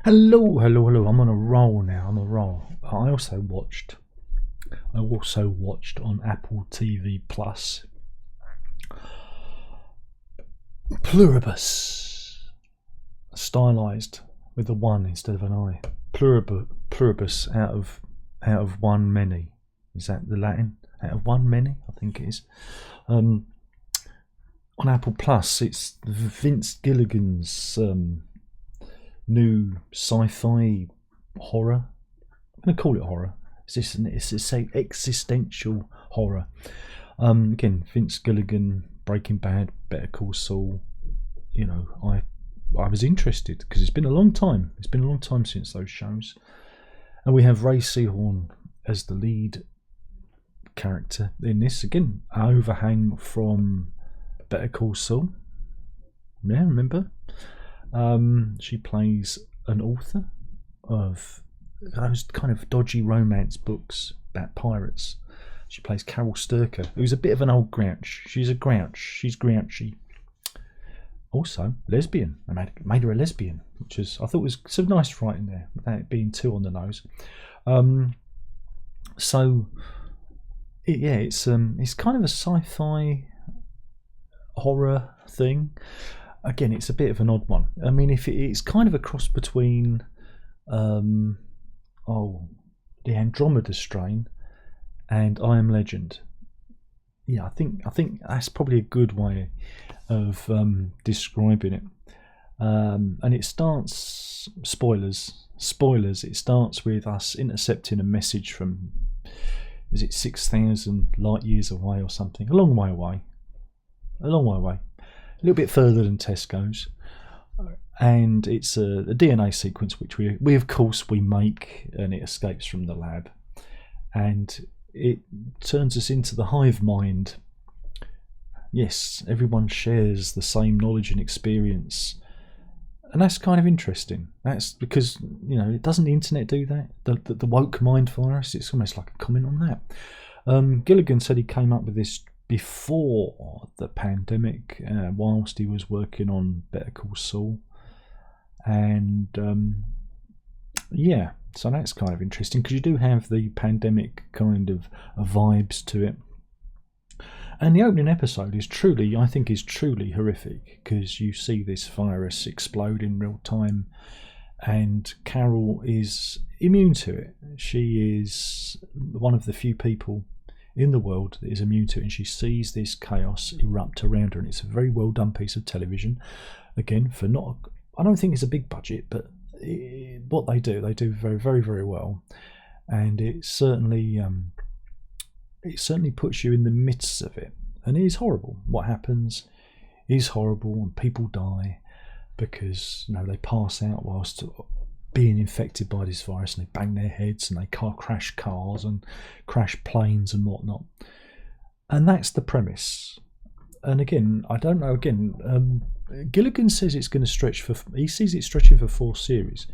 Hello. I'm on a roll now. I'm on a roll. I also watched on Apple TV Plus Pluribus, stylized with a one instead of an I. Pluribus out of one many. Is that the Latin? Out of one many, I think it is. On Apple Plus, it's Vince Gilligan's new sci-fi horror. I'm going to call it horror. It's a existential horror. Again, Vince Gilligan, Breaking Bad, Better Call Saul. You know, I was interested because it's been a long time. It's been a long time since those shows, and we have Ray Seahorn as the lead character in this. Again, overhang from Better Call Saul. Yeah, remember? She plays an author of those kind of dodgy romance books about pirates. She plays Carol Sturker, who's a bit of an old grouch. She's a grouch. She's grouchy. Also, lesbian. I made her a lesbian, which is, I thought, was some nice writing there, without it being too on the nose. It's kind of a sci-fi horror thing. Again, it's a bit of an odd one. I mean, it's kind of a cross between the Andromeda Strain and I Am Legend. Yeah, I think that's probably a good way of describing it. And it starts, spoilers. It starts with us intercepting a message from, is it 6,000 light years away or something? A long way away. A little bit further than Tesco's. And it's a DNA sequence which we of course we make, and it escapes from the lab, and it turns us into the hive mind. Yes, everyone shares the same knowledge and experience, and that's kind of interesting. That's because, you know, doesn't the internet do that? The woke mind virus. It's almost like a comment on that. Gilligan said he came up with this before the pandemic, whilst he was working on Better Call Saul, and so that's kind of interesting because you do have the pandemic kind of vibes to it. And the opening episode is truly horrific because you see this virus explode in real time, and Carol is immune to it. She is one of the few people in the world that is immune to it, and she sees this chaos erupt around her, and it's a very well done piece of television. Again, I don't think it's a big budget, but what they do very, very, very well, and it certainly puts you in the midst of it. And it is horrible. What happens is horrible, and people die because, you know, they pass out whilst being infected by this virus, and they bang their heads, and they crash cars and crash planes and whatnot. And that's the premise. And again, I don't know. Gilligan says it's going to stretch he sees it stretching for 4 series.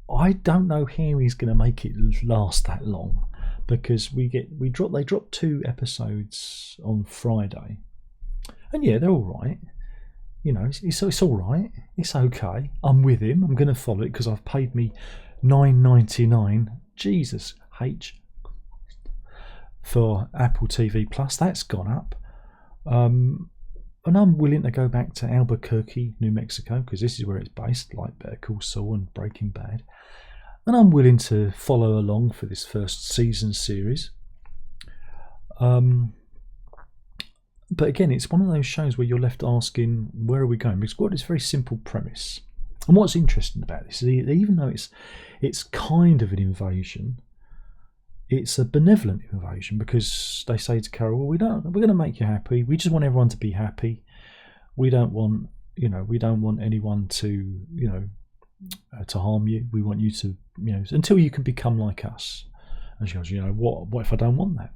I don't know how he's going to make it last that long, because they drop 2 episodes on Friday, and yeah, they're all right. You know, it's all right. It's okay. I'm with him. I'm going to follow it because I've paid me $9.99. Jesus H for Apple TV Plus. That's gone up. And I'm willing to go back to Albuquerque, New Mexico, because this is where it's based, like Better Call Saul and Breaking Bad. And I'm willing to follow along for this first season series. But again, it's one of those shows where you're left asking, where are we going? Because it's got this very simple premise. And what's interesting about this is, even though it's kind of an invasion, it's a benevolent invasion, because they say to Carol, we're going to make you happy. We just want everyone to be happy. We don't want anyone to, to harm you. We want you to, until you can become like us. And she goes, what if I don't want that?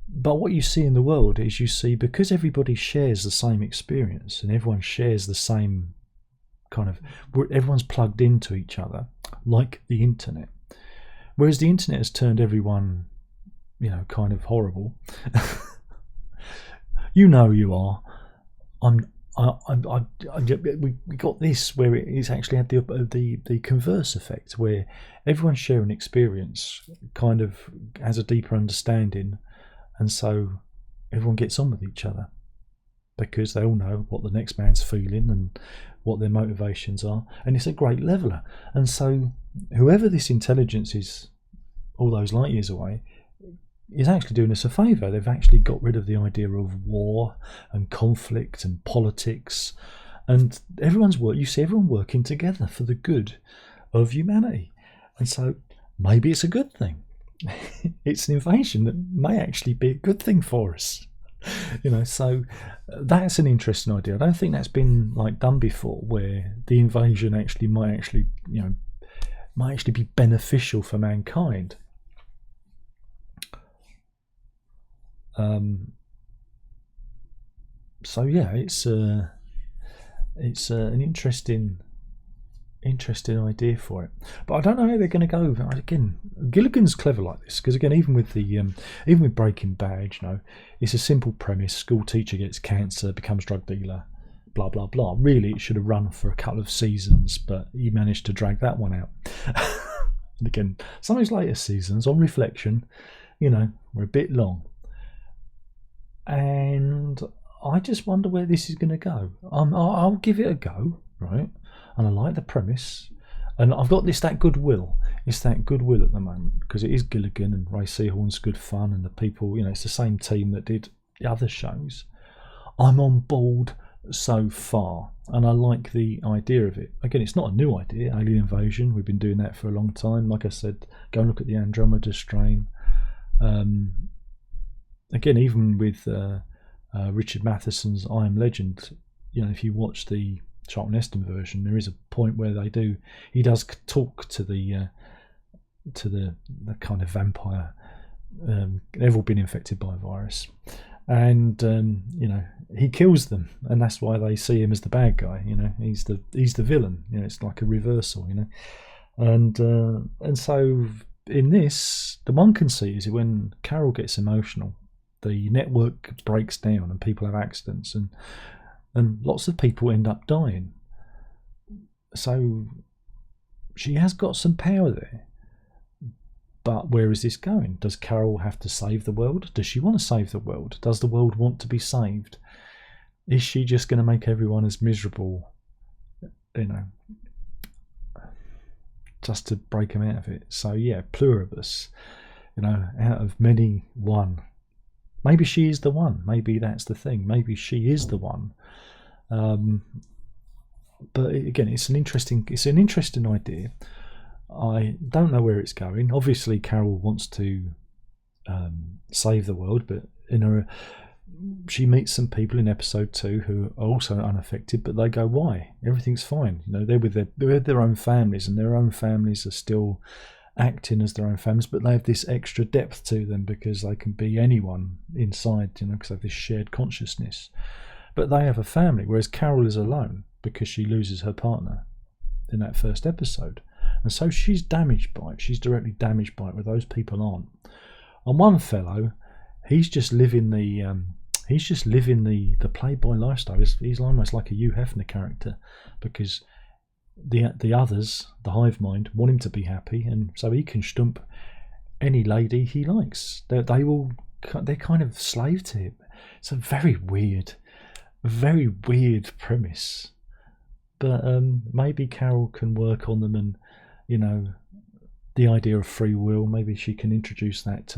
But what you see in the world is, because everybody shares the same experience, and everyone shares the same everyone's plugged into each other, like the internet. Whereas the internet has turned everyone, kind of horrible. You are. we got this where it's actually had the converse effect, where everyone's sharing experience kind of has a deeper understanding, and so everyone gets on with each other because they all know what the next man's feeling and what their motivations are, and it's a great leveler. And so whoever this intelligence is, all those light years away, is actually doing us a favour. They've actually got rid of the idea of war and conflict and politics, and you see everyone working together for the good of humanity. And so maybe it's a good thing. It's an invasion that may actually be a good thing for us. So that's an interesting idea. I don't think that's been done before, where the invasion might actually be beneficial for mankind. So yeah, it's an interesting idea for it, but I don't know how they're going to go. Again, Gilligan's clever like this, because again, even with Breaking Bad, it's a simple premise: school teacher gets cancer, becomes drug dealer, blah blah blah. Really, it should have run for a couple of seasons, but he managed to drag that one out. And again, some of his later seasons, on reflection, were a bit long. And I just wonder where this is going to go. I'll give it a go, right? And I like the premise, and I've got that goodwill. It's that goodwill at the moment, because it is Gilligan and Ray Seahorn's good fun, and the people, it's the same team that did the other shows. I'm on board so far, and I like the idea of it. Again, it's not a new idea, alien invasion. We've been doing that for a long time. Like I said, go and look at the Andromeda strain. Again, even with Richard Matheson's I Am Legend, if you watch the Charlton Heston version, there is a point where he does talk to the kind of vampire. They've all been infected by a virus, and he kills them, and that's why they see him as the bad guy. He's the villain. It's like a reversal. And so in this, the one conceit is when Carol gets emotional, the network breaks down and people have accidents, and lots of people end up dying. So she has got some power there. But where is this going? Does Carol have to save the world? Does she want to save the world? Does the world want to be saved? Is she just going to make everyone as miserable, just to break them out of it? So yeah, Pluribus, out of many, one. Maybe she is the one. Maybe that's the thing. Maybe she is the one. But again, it's an interesting idea. I don't know where it's going. Obviously, Carol wants to save the world, but she meets some people in episode 2 who are also unaffected, but they go, "Why? Everything's fine." They're with their own families, and their own families are still acting as their own families, but they have this extra depth to them because they can be anyone inside, because they have this shared consciousness. But they have a family, whereas Carol is alone because she loses her partner in that first episode. And so she's damaged by it. She's directly damaged by it, where those people aren't. And one fellow, he's just living the playboy lifestyle. He's almost like a Hugh Hefner character, because the others, the hive mind, want him to be happy, and so he can stump any lady he likes. They're kind of slave to him. It's a very weird premise, but maybe Carol can work on them, and the idea of free will, maybe she can introduce that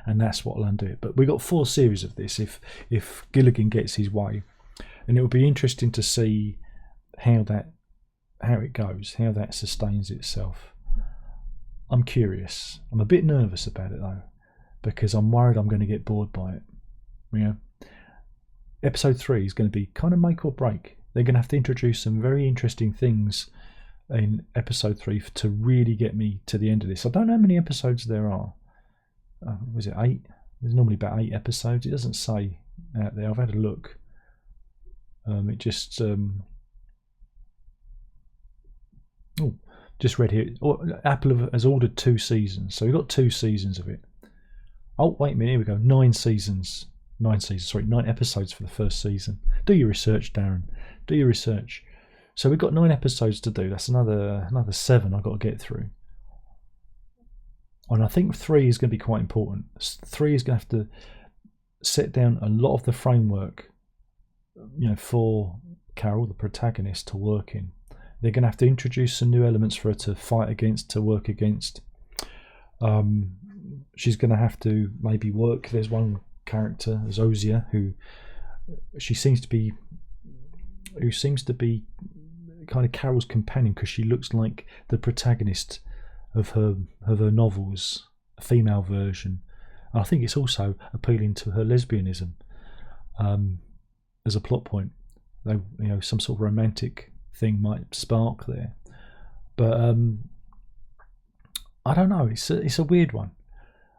and that's what will undo it. But we got 4 series of this if Gilligan gets his way, and it will be interesting to see how it goes, how that sustains itself. I'm curious. I'm a bit nervous about it though, because I'm worried I'm going to get bored by it. Episode 3 is going to be kind of make or break. They're going to have to introduce some very interesting things in episode 3 to really get me to the end of this. I don't know how many episodes there are. Was it 8? There's normally about 8 episodes. It doesn't say out there. I've had a look. It just just read here. Apple has ordered 2 seasons, so we've got 2 seasons of it. Oh, wait a minute, here we go. 9 seasons 9 episodes for the first season. Do your research, Darren. Do your research. So we've got 9 episodes to do. That's another 7 I've got to get through. And I think 3 is going to be quite important. 3 is going to have to set down a lot of the framework, for Carol, the protagonist, to work in. They're going to have to introduce some new elements for her to fight against, to work against. She's going to have to maybe work. There's one character, Zosia, who seems to be kind of Carol's companion, because she looks like the protagonist of her novels, a female version. And I think it's also appealing to her lesbianism as a plot point. Though, some sort of romantic thing might spark there, but I don't know. It's a weird one.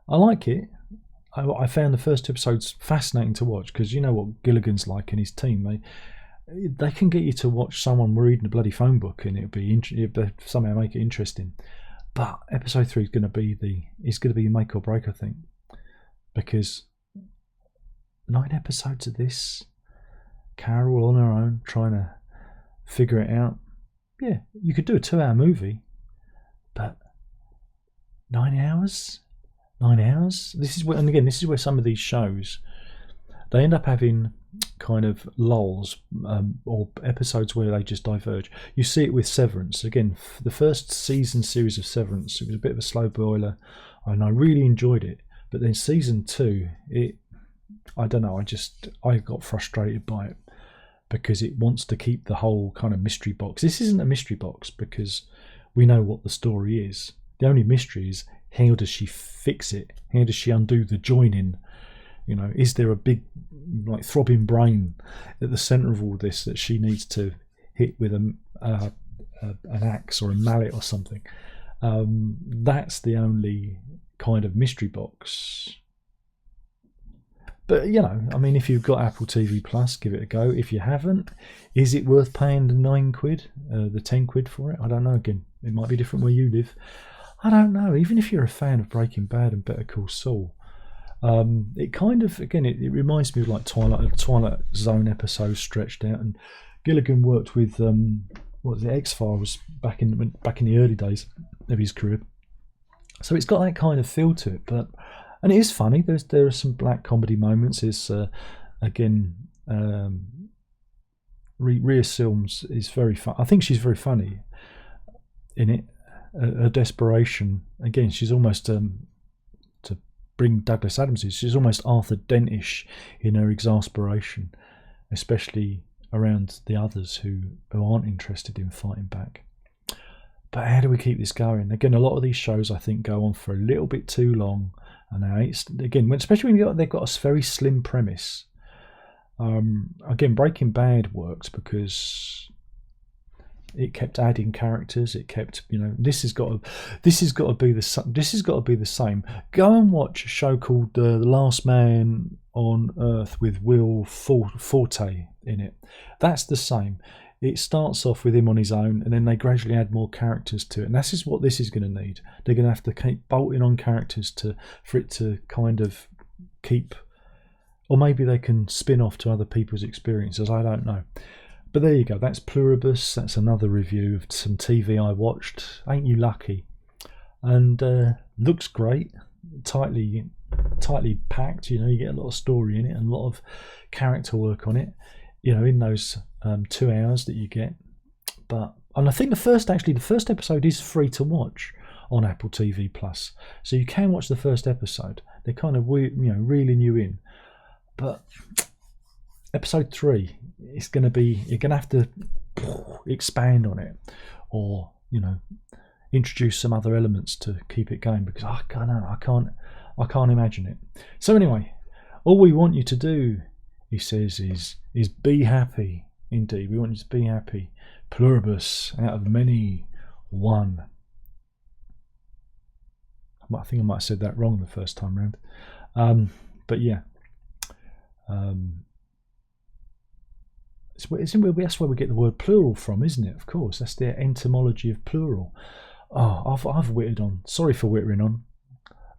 I like it. I found the first 2 episodes fascinating to watch, because you know what Gilligan's like and his team. They can get you to watch someone reading a bloody phone book, and it'll somehow make it interesting. But episode 3 is going to be make or break, I think, because 9 episodes of this, Carol on her own trying to figure it out. Yeah, you could do a 2-hour movie, but 9 hours. This is where some of these shows, they end up having kind of lulls, or episodes where they just diverge. You see it with Severance. Again, the first season series of Severance, it was a bit of a slow boiler, and I really enjoyed it. But then season 2, I don't know, I got frustrated by it, because it wants to keep the whole kind of mystery box. This isn't a mystery box, because we know what the story is. The only mystery is, how does she fix it? How does she undo the joining? Is there a big, throbbing brain at the centre of all this that she needs to hit with an axe or a mallet or something? That's the only kind of mystery box. But if you've got Apple TV Plus, give it a go. If you haven't, is it worth paying the £9, the £10 for it? I don't know. Again, it might be different where you live. I don't know. Even if you're a fan of Breaking Bad and Better Call Saul, it kind of, again, it reminds me of like Twilight Zone episodes stretched out. And Gilligan worked with X-Files back in the early days of his career, so it's got that kind of feel to it. And it is funny. There are some black comedy moments. It's again, Rhea Silms is very fun. I think she's very funny in it. Her desperation, again, she's almost to bring Douglas Adams in, she's almost Arthur Dentish in her exasperation, especially around the others who aren't interested in fighting back. But how do we keep this going? Again, a lot of these shows, I think, go on for a little bit too long. And especially when they've got a very slim premise. Again, Breaking Bad worked because it kept adding characters. It kept, this has got to be the same. Go and watch a show called The Last Man on Earth with Will Forte in it. That's the same. It starts off with him on his own, and then they gradually add more characters to it. And this is what this is going to need. They're going to have to keep bolting on characters for it to kind of keep, or maybe they can spin off to other people's experiences. I don't know. But there you go. That's Pluribus. That's another review of some TV I watched. Ain't you lucky? And looks great. Tightly packed. You get a lot of story in it and a lot of character work on it. In those 2 hours that you get. And I think the first episode is free to watch on Apple TV Plus, so you can watch the first episode. They're kind of reeling you in. But episode 3, it's going to be, you're going to have to expand on it, or introduce some other elements to keep it going, because I can't imagine it. So anyway, all we want you to do, he says, is be happy. Indeed, we want you to be happy. Pluribus, out of many, one. I think I might have said that wrong the first time round. But yeah. That's where we get the word plural from, isn't it? Of course, that's the etymology of plural. Oh, I've wittered on. Sorry for wittering on.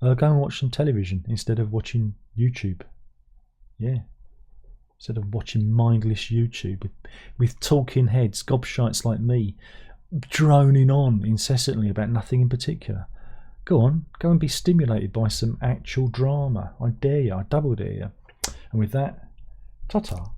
Go and watch some television instead of watching YouTube. Yeah. Instead of watching mindless YouTube with talking heads, gobshites like me, droning on incessantly about nothing in particular. Go on, go and be stimulated by some actual drama. I dare you, I double dare you. And with that, ta-ta.